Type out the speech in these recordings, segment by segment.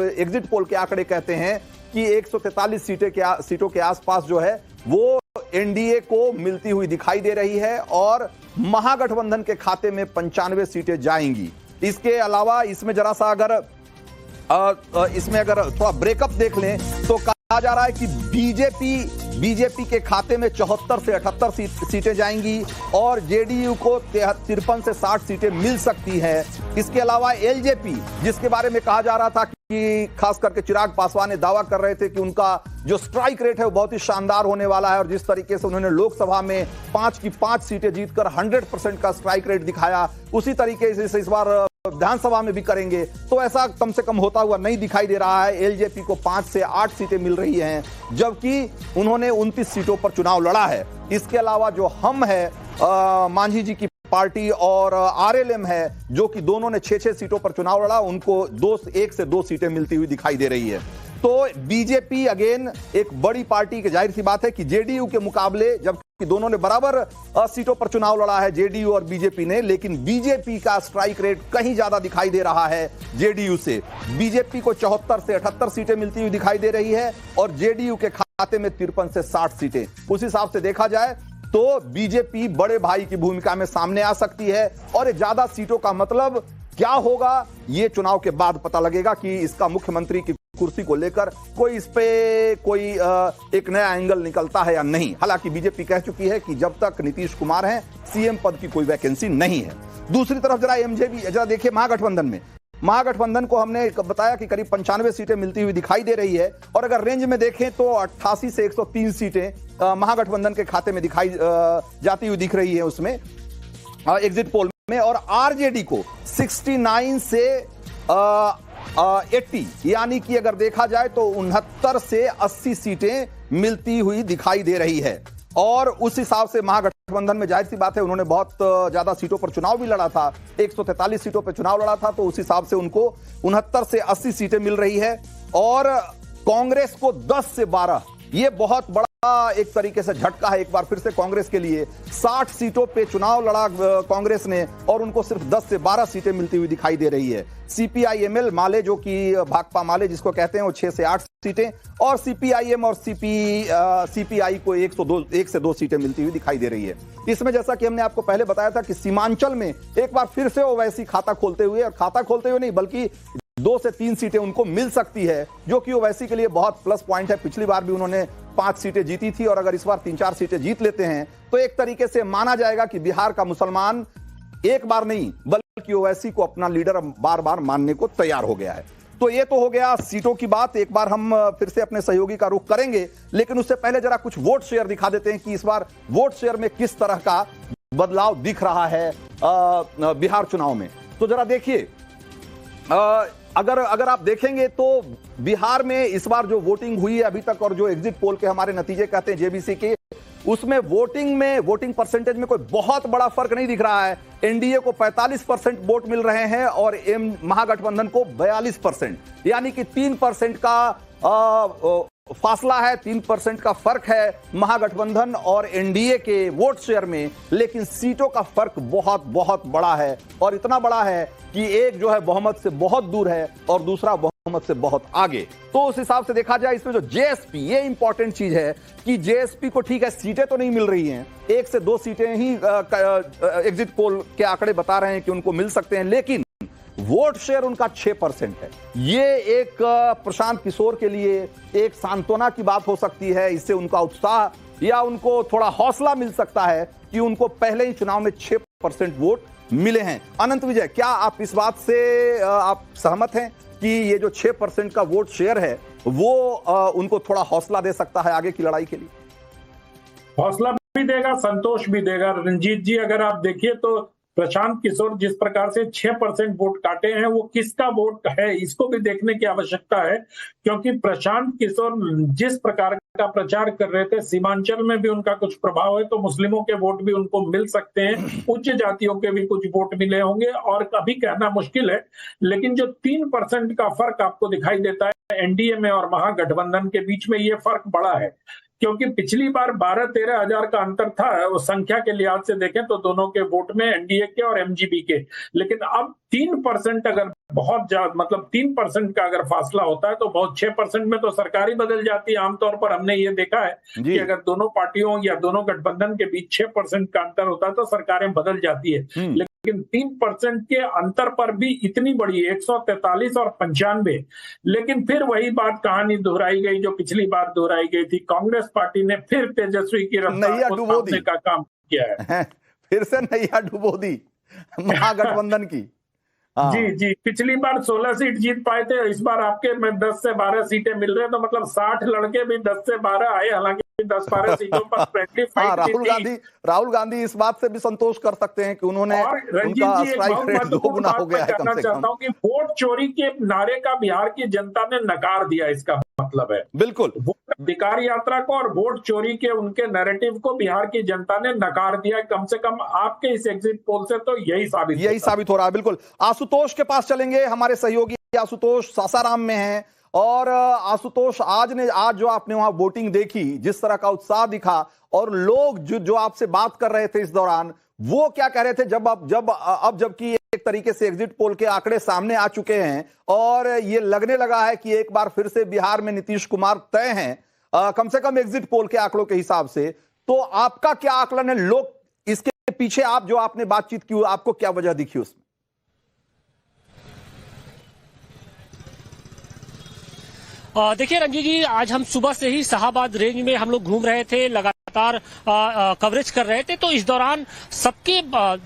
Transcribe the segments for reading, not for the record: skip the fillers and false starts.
Exit poll के आंकड़े कहते हैं कि 143 सीटों के आसपास जो है वो एनडीए को मिलती हुई दिखाई दे रही है और महागठबंधन के खाते में 95 सीटें जाएंगी। इसके अलावा इसमें जरा सा अगर थोड़ा ब्रेकअप देख लें तो कहा जा रहा है कि बीजेपी के खाते में 74 से 78 सीटें जाएंगी और जेडीयू को 53 से 60 सीटें मिल सकती है। इसके अलावा एलजेपी, जिसके बारे में कहा जा रहा था कि खास करके चिराग पासवान ने दावा कर रहे थे कि उनका जो स्ट्राइक रेट है वो बहुत ही शानदार होने वाला है और जिस तरीके से उन्होंने लोकसभा में 5 की 5 सीटें जीतकर 100% का स्ट्राइक रेट दिखाया, उसी तरीके से इस बार विधानसभा में भी करेंगे। तो ऐसा कम से कम होता हुआ नहीं दिखाई दे रहा है। एलजेपी को 5 से 8 सीटें मिल रही हैं, जबकि उन्होंने 29 सीटों पर चुनाव लड़ा है। इसके अलावा जो हम है मांझी जी की पार्टी और आरएलएम है, जो कि दोनों ने 6-6 सीटों पर चुनाव लड़ा, उनको 1 से 2 सीटें मिलती हुई दिखाई दे रही है। तो बीजेपी अगेन एक बड़ी पार्टी की, जाहिर सी बात है कि जेडीयू के मुकाबले, जबकि दोनों ने बराबर सीटों पर चुनाव लड़ा है जेडीयू और बीजेपी ने, लेकिन बीजेपी का स्ट्राइक रेट कहीं ज्यादा दिखाई दे रहा है जेडीयू से। बीजेपी को 74 से 78 सीटें मिलती हुई दिखाई दे रही है और जेडीयू के खाते में 53 से 60 सीटें। उस हिसाब से देखा जाए तो बीजेपी बड़े भाई की भूमिका में सामने आ सकती है और ज्यादा सीटों का मतलब क्या होगा ये चुनाव के बाद पता लगेगा कि इसका मुख्यमंत्री की कुर्सी को लेकर इस पे कोई एक नया एंगल निकलता है या नहीं। हालांकि बीजेपी कह चुकी है कि जब तक नीतीश कुमार हैं सीएम पद की कोई वैकेंसी नहीं है। दूसरी तरफ जरा देखिए महागठबंधन को हमने बताया कि करीब 95 सीटें मिलती हुई दिखाई दे रही है और अगर रेंज में देखें तो 88 से 103 सीटें महागठबंधन के खाते में दिखाई जाती हुई दिख रही है उसमें एग्जिट पोल में, और आरजेडी को 69 से 80, यानी कि अगर देखा जाए तो 69 से 80 सीटें मिलती हुई दिखाई दे रही है। और उस हिसाब से महागठबंधन में जाहिर सी बात है उन्होंने बहुत ज्यादा सीटों पर चुनाव भी लड़ा था, 143 सीटों पर चुनाव लड़ा था, तो उस हिसाब से उनको 69 से 80 सीटें मिल रही है और कांग्रेस को 10 से 12, ये बहुत बड़ा एक तरीके से झटका है एक बार फिर से कांग्रेस के लिए। 60 सीटों पे चुनाव लड़ा कांग्रेस ने और उनको सिर्फ 10 से 12 सीटें मिलती हुई दिखाई दे रही है। सीपीआईएमएल माले, जो कि भाकपा माले जिसको कहते हैं, वो 6 से 8 सीटें और सीपीआईएम और सीपीआई को 1 से 2 सीटें मिलती हुई दिखाई दे रही है। इसमें जैसा कि हमने आपको पहले बताया था कि सीमांचल में एक बार फिर से ओवैसी खाता खोलते हुए नहीं बल्कि 2 से 3 सीटें उनको मिल सकती है, जो कि ओवैसी के लिए बहुत प्लस पॉइंट है। पिछली बार भी उन्होंने 5 सीटें जीती थी और अगर इस बार 3-4 सीटें जीत लेते हैं तो एक तरीके से माना जाएगा कि बिहार का मुसलमान एक बार नहीं बल्कि ओवैसी को अपना लीडर बार बार मानने को तैयार हो गया है। तो ये तो हो गया सीटों की बात। एक बार हम फिर से अपने सहयोगी का रुख करेंगे, लेकिन उससे पहले जरा कुछ वोट शेयर दिखा देते हैं कि इस बार वोट शेयर में किस तरह का बदलाव दिख रहा है बिहार चुनाव में। तो जरा देखिए, अगर आप देखेंगे तो बिहार में इस बार जो वोटिंग हुई है अभी तक और जो एग्जिट पोल के हमारे नतीजे कहते हैं जेबीसी के, उसमें वोटिंग परसेंटेज में कोई बहुत बड़ा फर्क नहीं दिख रहा है। एनडीए को 45% वोट मिल रहे हैं और महागठबंधन को 42%, यानी कि 3% का फासला है, 3% का फर्क है महागठबंधन और एनडीए के वोट शेयर में, लेकिन सीटों का फर्क बहुत बहुत बड़ा है और इतना बड़ा है कि एक जो है बहुमत से बहुत दूर है और दूसरा बहुमत से बहुत आगे। तो उस हिसाब से देखा जाए इसमें जो जेएसपी, ये इंपॉर्टेंट चीज है कि जेएसपी को ठीक है सीटें तो नहीं मिल रही हैं, 1 से 2 सीटें ही एग्जिट पोल के आंकड़े बता रहे हैं कि उनको मिल सकते हैं, लेकिन वोट शेयर उनका 6% है। ये एक प्रशांत किशोर के लिए एक सांत्वना की बात हो सकती है। इससे उनका उत्साह या उनको थोड़ा हौसला मिल सकता है कि उनको पहले ही चुनाव में 6% वोट मिले हैं। अनंत विजय, क्या आप इस बात से आप सहमत हैं कि ये जो 6% का वोट शेयर है वो उनको थोड़ा हौसला दे सकता है आगे की लड़ाई के लिए? हौसला भी देगा, संतोष भी देगा। रंजीत जी, अगर आप देखिए तो प्रशांत किशोर जिस प्रकार से 6% वोट काटे हैं, वो किसका वोट है इसको भी देखने की आवश्यकता है, क्योंकि प्रशांत किशोर जिस प्रकार का प्रचार कर रहे थे, सीमांचल में भी उनका कुछ प्रभाव है, तो मुस्लिमों के वोट भी उनको मिल सकते हैं, उच्च जातियों के भी कुछ वोट मिले होंगे और कभी कहना मुश्किल है। लेकिन जो 3% का फर्क आपको दिखाई देता है एनडीए में और महागठबंधन के बीच में, ये फर्क बड़ा है, क्योंकि पिछली बार 12-13 हजार का अंतर था वो संख्या के लिहाज से देखें तो दोनों के वोट में, एनडीए के और एमजीपी के, लेकिन अब 3% अगर बहुत ज्यादा, मतलब 3% का अगर फासला होता है तो बहुत 6% में तो सरकारी बदल जाती है। आमतौर पर हमने ये देखा है कि अगर दोनों पार्टियों या दोनों गठबंधन के बीच 6% का अंतर होता है तो सरकारें बदल जाती है। लेकिन 3% के अंतर पर भी इतनी बड़ी 143 और 95, लेकिन फिर वही बात कहानी दोहराई गई जो पिछली बार दोहराई गई थी। कांग्रेस पार्टी ने फिर तेजस्वी की रफ्तार को थामने का काम किया है। फिर से नैया डुबो दी महागठबंधन की। जी, पिछली बार 16 सीट जीत पाए थे, इस बार आपके में 10 से 12 सीटें मिल रहे हैं, तो मतलब 60 लड़के भी 10 से 12 आए। हालांकि 10-12 सीटों पर फ्रेंडली फाइट राहुल गांधी इस बात से भी संतोष कर सकते हैं कि उन्होंने, और रंजीत जी, एक बहुत महत्वपूर्ण बात मैं कहना चाहता हूं कि वोट चोरी के नारे का बिहार की जनता ने नकार दिया। इसका मतलब है बिल्कुल वोट अधिकार यात्रा को और वोट चोरी के उनके नैरेटिव को बिहार की जनता ने नकार दिया। कम से कम आपके इस एग्जिट पोल से तो यही साबित हो रहा है। बिल्कुल, आशुतोष के पास चलेंगे। हमारे सहयोगी आशुतोष सासाराम में हैं। और आशुतोष, आज जो आपने वहां वोटिंग देखी, जिस तरह का उत्साह दिखा, और लोग जो आपसे बात कर रहे थे इस दौरान, वो क्या कह रहे थे जबकि एक तरीके से एग्जिट पोल के आंकड़े सामने आ चुके हैं और ये लगने लगा है कि एक बार फिर से बिहार में नीतीश कुमार तय हैं, कम से कम एग्जिट पोल के आंकड़ों के हिसाब से, तो आपका क्या आकलन है? लोग इसके पीछे आपने बातचीत की, आपको क्या वजह दिखी उसमें? देखिए रंजीत जी, आज हम सुबह से ही शाहाबाद रेंज में हम लोग घूम रहे थे, लगातार कवरेज कर रहे थे। तो इस दौरान सबके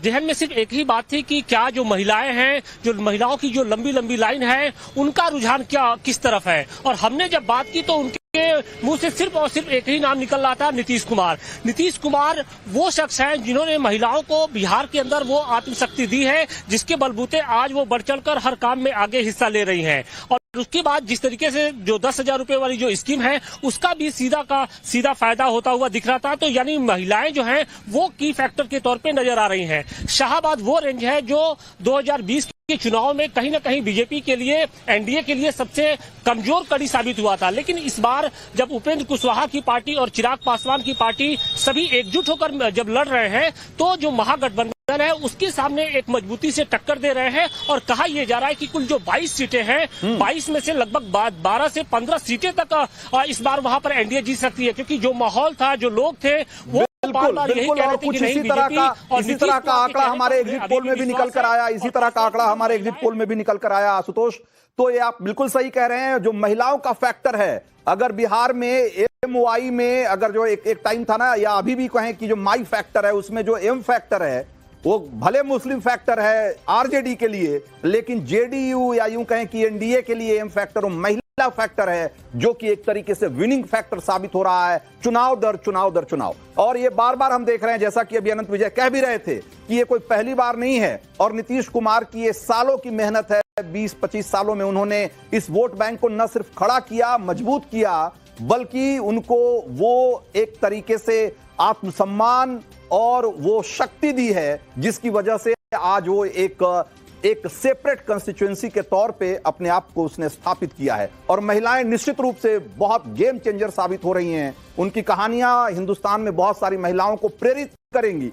जहन में सिर्फ एक ही बात थी कि क्या जो महिलाएं हैं, जो महिलाओं की जो लंबी लंबी लाइन है, उनका रुझान किस तरफ है। और हमने जब बात की तो उनके मुंह से सिर्फ और सिर्फ एक ही नाम निकल रहा था, नीतीश कुमार। नीतीश कुमार वो शख्स हैं जिन्होंने महिलाओं को बिहार के अंदर वो आत्मशक्ति दी है जिसके बलबूते आज वो बढ़ चढ़कर हर काम में आगे हिस्सा ले रही हैं। और उसके बाद जिस तरीके से जो 10,000 रुपए वाली जो स्कीम है, उसका भी सीधा फायदा होता हुआ दिख रहा था। तो यानी महिलाएं जो हैं वो की फैक्टर के तौर पे नजर आ रही हैं। शाहाबाद वो रेंज है जो 2020 के चुनाव में कहीं ना कहीं बीजेपी के लिए, एनडीए के लिए सबसे कमजोर कड़ी साबित हुआ था। लेकिन इस बार जब उपेंद्र कुशवाहा की पार्टी और चिराग पासवान की पार्टी सभी एकजुट होकर जब लड़ रहे हैं, तो जो महागठबंधन है उसके सामने एक मजबूती से टक्कर दे रहे हैं। और कहा यह जा रहा है कि कुल जो 22 सीटें हैं, 22 में से लगभग 12 से 15 सीटें तक इस बार वहां पर एनडीए जीत सकती है। क्योंकि जो माहौल था, जो लोग थे, वो बिल्कुल और कुछ इसी तरह का आंकड़ा हमारे एग्जिट पोल में भी निकल कर आया। इसी तरह का आंकड़ा हमारे एग्जिट पोल में भी निकल कर आया। आशुतोष, तो ये आप बिल्कुल सही कह रहे हैं। जो महिलाओं का फैक्टर है, अगर बिहार में एमवाई में अगर जो एक टाइम था ना, या अभी भी कहें कि जो माई फैक्टर है, उसमें जो एम फैक्टर है वो भले मुस्लिम फैक्टर है आरजेडी के लिए, लेकिन जेडीयू या यूं कहें कि एनडीए के लिए एम फैक्टर महिला फैक्टर है, जो कि एक तरीके से विनिंग फैक्टर साबित हो रहा है चुनाव दर चुनाव। और ये बार बार हम देख रहे हैं, जैसा कि अभी अनंत विजय कह भी रहे थे, कि ये कोई पहली बार नहीं है। और नीतीश कुमार की ये सालों की मेहनत है। 20-25 सालों में उन्होंने इस वोट बैंक को न सिर्फ खड़ा किया, मजबूत किया, बल्कि उनको वो एक तरीके से आत्मसम्मान और वो शक्ति दी है, जिसकी वजह से आज वो एक सेपरेट कंस्टिट्यूएंसी के तौर पे अपने आप को उसने स्थापित किया है। और महिलाएं निश्चित रूप से बहुत गेम चेंजर साबित हो रही हैं। उनकी कहानियां हिंदुस्तान में बहुत सारी महिलाओं को प्रेरित करेंगी,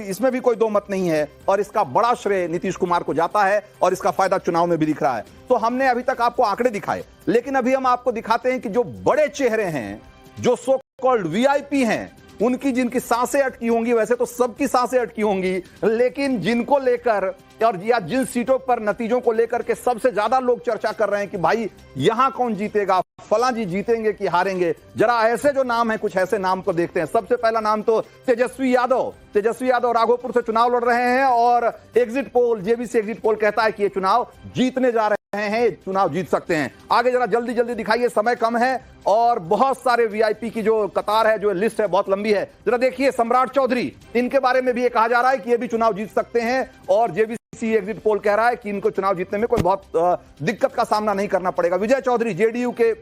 इसमें भी कोई दो मत नहीं है। और इसका बड़ा श्रेय नीतीश कुमार को जाता है और इसका फायदा चुनाव में भी दिख रहा है। तो हमने अभी तक आपको आंकड़े दिखाए, लेकिन अभी हम आपको दिखाते हैं कि जो बड़े चेहरे हैं, जो सो कॉल्ड वीआईपी हैं, उनकी जिनकी सांसें अटकी होंगी, वैसे तो सबकी सांसें अटकी होंगी, लेकिन जिनको लेकर और या जिन सीटों पर नतीजों को लेकर के सबसे ज्यादा लोग चर्चा कर रहे हैं कि भाई यहां कौन जीतेगा, फलां जी जीतेंगे कि हारेंगे, जरा ऐसे जो नाम है, कुछ ऐसे नाम को देखते हैं। सबसे पहला नाम तो तेजस्वी यादव राघोपुर से चुनाव लड़ रहे हैं और exit poll, JBC exit poll कहता है कि ये चुनाव जीतने जा रहे हैं, चुनाव जीत सकते हैं। आगे जरा जल्दी दिखाइए, समय कम है और बहुत सारे वीआईपी की जो कतार है, जो लिस्ट है, बहुत लंबी है। जरा देखिए, सम्राट चौधरी, इनके बारे में भी ये कहा जा रहा है कि ये भी चुनाव जीत सकते हैं और जेबीसी एग्जिट पोल कह रहा है कि इनको चुनाव जीतने में कोई बहुत दिक्कत का सामना नहीं करना पड़ेगा। विजय चौधरी जेडीयू के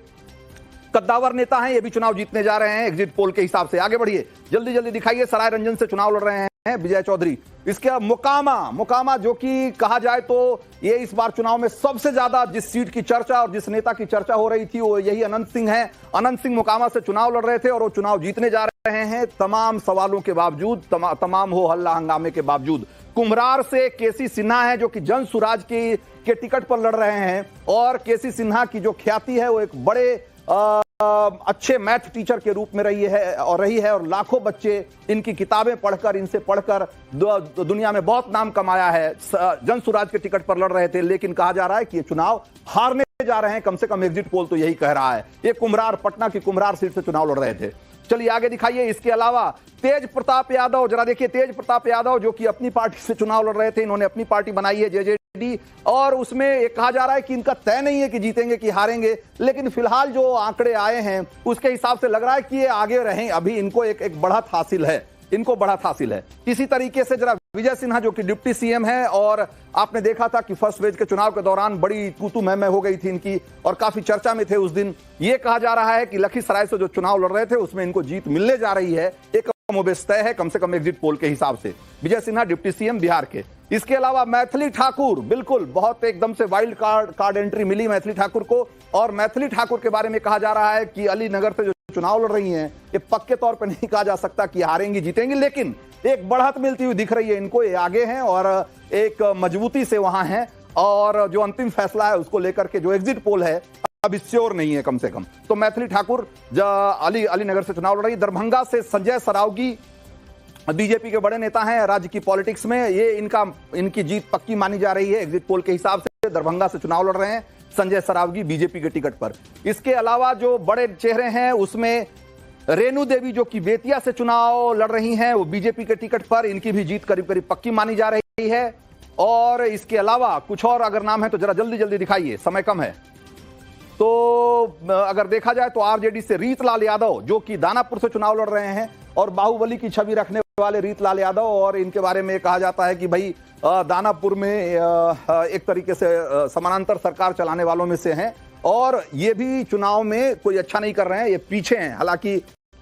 कद्दावर नेता हैं, ये भी चुनाव जीतने जा रहे हैं एग्जिट पोल के हिसाब से। आगे बढ़िए, जल्दी दिखाइए, सराय रंजन से चुनाव लड़ रहे हैं विजय चौधरी। इसके मोकामा जो कि कहा जाए तो ये इस बार चुनाव में सबसे ज्यादा जिस सीट की चर्चा और जिस नेता की चर्चा हो रही थी, वो यही अनंत सिंह है। अनंत सिंह मोकामा से चुनाव लड़ रहे थे और वो चुनाव जीतने जा रहे हैं, तमाम सवालों के बावजूद, तमाम हो हल्ला हंगामे के बावजूद। कुम्हरार से केसी सिन्हा है, जो कि जन सुराज की के टिकट पर लड़ रहे हैं और केसी सिन्हा की जो ख्याति है वो एक बड़े अच्छे मैथ टीचर के रूप में रही है और लाखों बच्चे इनकी किताबें पढ़कर, इनसे पढ़कर दुनिया में बहुत नाम कमाया है। जन स्वराज के टिकट पर लड़ रहे थे, लेकिन कहा जा रहा है कि ये चुनाव हारने जा रहे हैं। कम से कम एग्जिट पोल तो यही कह रहा है। ये कुम्हरार, पटना की कुम्हरार सीट से चुनाव लड़ रहे थे। चलिए आगे दिखाइए। इसके अलावा तेज प्रताप यादव, जरा देखिए तेज प्रताप यादव जो कि अपनी पार्टी से चुनाव लड़ रहे थे, इन्होंने अपनी पार्टी बनाई है जेजेडी, और उसमें एक कहा जा रहा है कि इनका तय नहीं है कि जीतेंगे कि हारेंगे, लेकिन फिलहाल जो आंकड़े आए हैं उसके हिसाब से लग रहा है कि ये आगे रहें। अभी इनको एक बढ़त हासिल है, इनको बढ़त हासिल है। इसी तरीके से जरा विजय सिन्हा जो कि डिप्टी सीएम है, और आपने देखा था कि फर्स्ट फेज के चुनाव के दौरान बड़ी तू मैं हो गई थी इनकी और काफी चर्चा में थे उस दिन। ये कहा जा रहा है कि लखीसराय से जो चुनाव लड़ रहे थे उसमें इनको जीत मिलने जा रही है, एक कमोबेश तय है, कम से कम एग्जिट पोल के हिसाब से। विजय सिन्हा डिप्टी सीएम बिहार के। इसके अलावा मैथिली ठाकुर, बिल्कुल बहुत एकदम से वाइल्ड कार्ड एंट्री मिली मैथिली ठाकुर को, और मैथिली ठाकुर के बारे में कहा जा रहा है कि अलीनगर से जो चुनाव लड़ रही हैं, ये पक्के तौर पर नहीं कहा जा सकता कि हारेंगी जीतेंगी, लेकिन एक बढ़त मिलती हुई दिख रही है इनको। ये आगे हैं और एक मजबूती से वहां हैं, और जो अंतिम फैसला है उसको लेकर के जो एग्जिट पोल है अभी श्योर नहीं है कम से कम। तो मैथिली ठाकुर अलीनगर से चुनाव लड़ रही। दरभंगा से संजय सरावगी बीजेपी के बड़े नेता हैं राज्य की पॉलिटिक्स में, ये इनकी जीत पक्की मानी जा रही है एग्जिट पोल के हिसाब से। दरभंगा से चुनाव लड़ रहे हैं संजय सरावगी बीजेपी के टिकट पर। इसके अलावा जो बड़े चेहरे हैं उसमें रेणु देवी जो कि बेतिया से चुनाव लड़ रही हैं, वो बीजेपी के टिकट पर, इनकी भी जीत करीब करीब पक्की मानी जा रही है। और इसके अलावा कुछ और अगर नाम है तो जरा जल्दी जल्दी दिखाइए, समय कम है। तो अगर देखा जाए तो आरजेडी से रीतलाल यादव जो कि दानापुर से चुनाव लड़ रहे हैं, और बाहुबली की छवि रखने वाले रीतलाल यादव, और इनके बारे में कहा जाता है कि भाई दानापुर में एक तरीके से समानांतर सरकार चलाने वालों में से हैं, और ये भी चुनाव में कोई अच्छा नहीं कर रहे हैं, ये पीछे हैं। हालांकि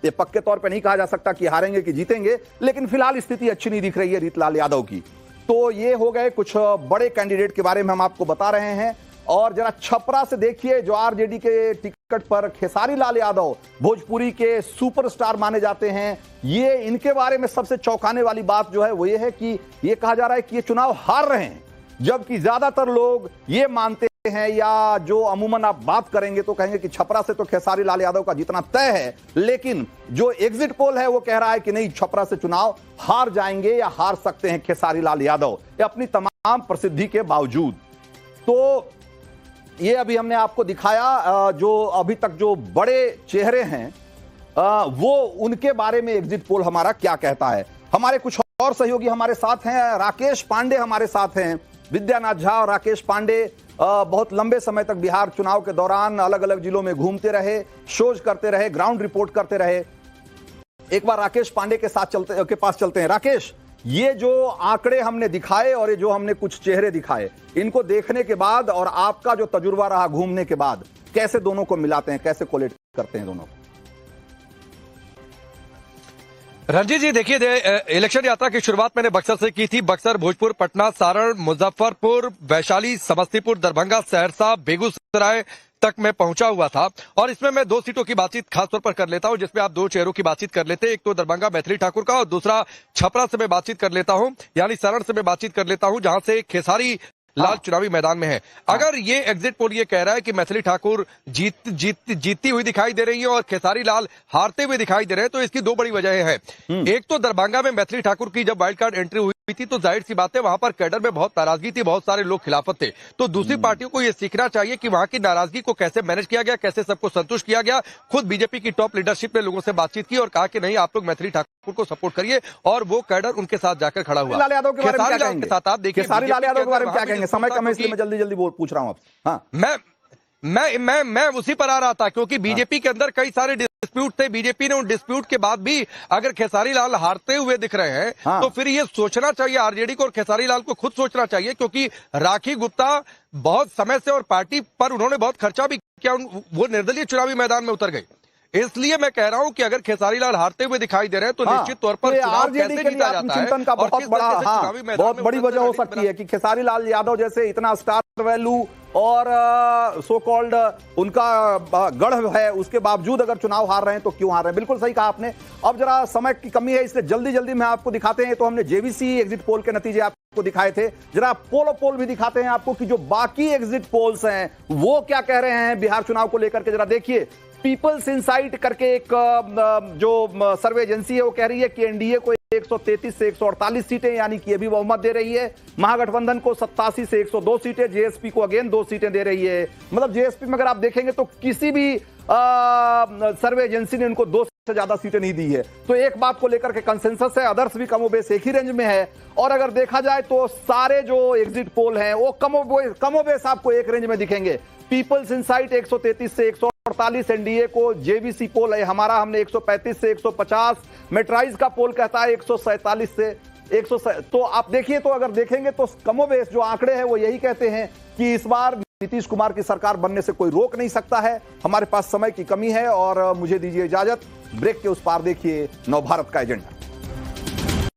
ये पक्के तौर पे नहीं कहा जा सकता कि हारेंगे कि जीतेंगे, लेकिन फिलहाल स्थिति अच्छी नहीं दिख रही है रीतलाल यादव की। तो ये हो गए कुछ बड़े कैंडिडेट के बारे में हम आपको बता रहे हैं। और जरा छपरा से देखिए, जो आरजेडी के टिकट पर खेसारी लाल यादव भोजपुरी के सुपरस्टार माने जाते हैं, ये इनके बारे में सबसे चौंकाने वाली बात जो है वो ये है कि ये कहा जा रहा है कि ये चुनाव हार रहे हैं, जबकि ज्यादातर लोग ये मानते हैं, या जो अमूमन आप बात करेंगे तो कहेंगे कि छपरा से तो खेसारी लाल यादव का जीतना तय है, लेकिन जो एग्जिट पोल है वो कह रहा है कि नहीं, छपरा से चुनाव हार जाएंगे या हार सकते हैं खेसारी लाल यादव, ये अपनी तमाम प्रसिद्धि के बावजूद। तो ये अभी हमने आपको दिखाया जो अभी तक जो बड़े चेहरे हैं वो उनके बारे में एग्जिट पोल हमारा क्या कहता है। हमारे कुछ और सहयोगी हमारे साथ हैं, राकेश पांडे हमारे साथ हैं। विद्यानाथ झा और राकेश पांडे बहुत लंबे समय तक बिहार चुनाव के दौरान अलग अलग जिलों में घूमते रहे, शोज करते रहे, ग्राउंड रिपोर्ट करते रहे। एक बार राकेश पांडे के पास चलते हैं। राकेश, ये जो आंकड़े हमने दिखाए और ये जो हमने कुछ चेहरे दिखाए, इनको देखने के बाद और आपका जो तजुर्बा रहा घूमने के बाद, कैसे दोनों को मिलाते हैं, कैसे कोलेट करते हैं दोनों? रंजीत जी देखिए, इलेक्शन यात्रा की शुरुआत मैंने बक्सर से की थी। बक्सर, भोजपुर, पटना, सारण, मुजफ्फरपुर, वैशाली, समस्तीपुर, दरभंगा, सहरसा, बेगूसराय तक मैं पहुंचा हुआ था। और इसमें मैं 2 सीटों की बातचीत खासतौर पर कर लेता हूं, जिसमें आप 2 चेहरों की बातचीत कर लेते हैं। एक तो दरभंगा मैथिली ठाकुर का, और दूसरा छपरा से मैं बातचीत कर लेता हूं, यानी सारण से मैं बातचीत कर लेता हूं, जहां से खेसारी लाल चुनावी मैदान में है। अगर ये एग्जिट पोल ये कह रहा है कि मैथिली ठाकुर जीतती हुई दिखाई दे रही है और खेसारी लाल हारते हुए दिखाई दे रहे हैं, तो इसकी 2 बड़ी वजहें हैं। एक तो दरभंगा में मैथिली ठाकुर की जब वाइल्ड कार्ड एंट्री हुई थी तो जाहिर सी बात है वहां पर कैडर में बहुत नाराजगी थी, बहुत सारे लोग खिलाफत थे। तो दूसरी पार्टियों को यह सीखना चाहिए कि वहां की नाराजगी को कैसे मैनेज किया गया, कैसे सबको संतुष्ट किया गया। खुद बीजेपी की टॉप लीडरशिप ने लोगों से बातचीत की और कहा कि नहीं, आप लोग मैथिली ठाकुर को सपोर्ट करिए, और वो कैडर उनके साथ जाकर खड़ा हुआ। लाल यादव के बारे में क्या कहेंगे? साथ आप देखिए, खेसारी लाल यादव के बारे में क्या कहेंगे? समय कम है इसलिए मैं जल्दी जल्दी पूछ रहा हूं आपसे। हाँ, मैं उसी पर आ रहा था, क्योंकि बीजेपी के अंदर कई सारे डिस्प्यूट थे। बीजेपी ने उन डिस्प्यूट के बाद भी अगर खेसारी लाल हारते हुए दिख रहे हैं, तो फिर ये सोचना चाहिए आरजेडी को और खेसारी लाल को खुद सोचना चाहिए, क्योंकि राखी गुप्ता बहुत समय से और पार्टी पर उन्होंने बहुत खर्चा भी किया, वो निर्दलीय चुनावी मैदान में उतर गए। इसलिए मैं कह रहा हूं कि अगर खेसारी लाल हारते हुए दिखाई दे रहे हैं तो निश्चित तौर पर आरजेडी के लिए आत्मचिंतन का बहुत बहुत बड़ी वजह हो सकती है कि खेसारी लाल यादव जैसे इतना स्टार वैल्यू और सो कॉल्ड उनका गढ़ है, उसके बावजूद अगर चुनाव हार रहे हैं तो क्यों हार रहे हैं? बिल्कुल सही कहा आपने। अब जरा समय की कमी है, इसलिए जल्दी जल्दी मैं आपको दिखाते हैं। तो हमने जेवीसी एग्जिट पोल के नतीजे आपको दिखाए थे। जरा पोलो पोल भी दिखाते हैं आपको कि जो बाकी एग्जिट पोल्स हैं वो क्या कह रहे हैं बिहार चुनाव को लेकर के। जरा देखिए, पीपल्स इनसाइट करके एक जो सर्वे एजेंसी है वो कह रही है कि एनडीए को 133 से 148 सीटें यानी कि अभी बहुमत दे रही है। महागठबंधन को 87 से 102 सीटें, जेएसपी को अगेन 2 सीटें दे रही है। मतलब जेएसपी में अगर आप देखेंगे तो किसी भी सर्वे एजेंसी ने उनको 2 से ज्यादा सीटें नहीं दी है। तो एक बात को लेकर के कंसेंसस है, अदर्स भी कमोबेश एक ही रेंज में है। और अगर देखा जाए तो सारे जो एग्जिट पोल हैं वो कमोबेश आपको एक रेंज में दिखेंगे। पीपल्स इनसाइट 133 से 148, एनडीए को जेबीसी पोल है हमारा, हमने 135 से 150, मेट्राइज का पोल कहता है 147 से 100। तो आप देखिए, तो अगर देखेंगे तो कमोबेश जो आंकड़े हैं वो यही कहते हैं कि इस बार नीतीश कुमार की सरकार बनने से कोई रोक नहीं सकता है। हमारे पास समय की कमी है और मुझे दीजिए इजाजत। ब्रेक के उस पार देखिए नवभारत का एजेंडा।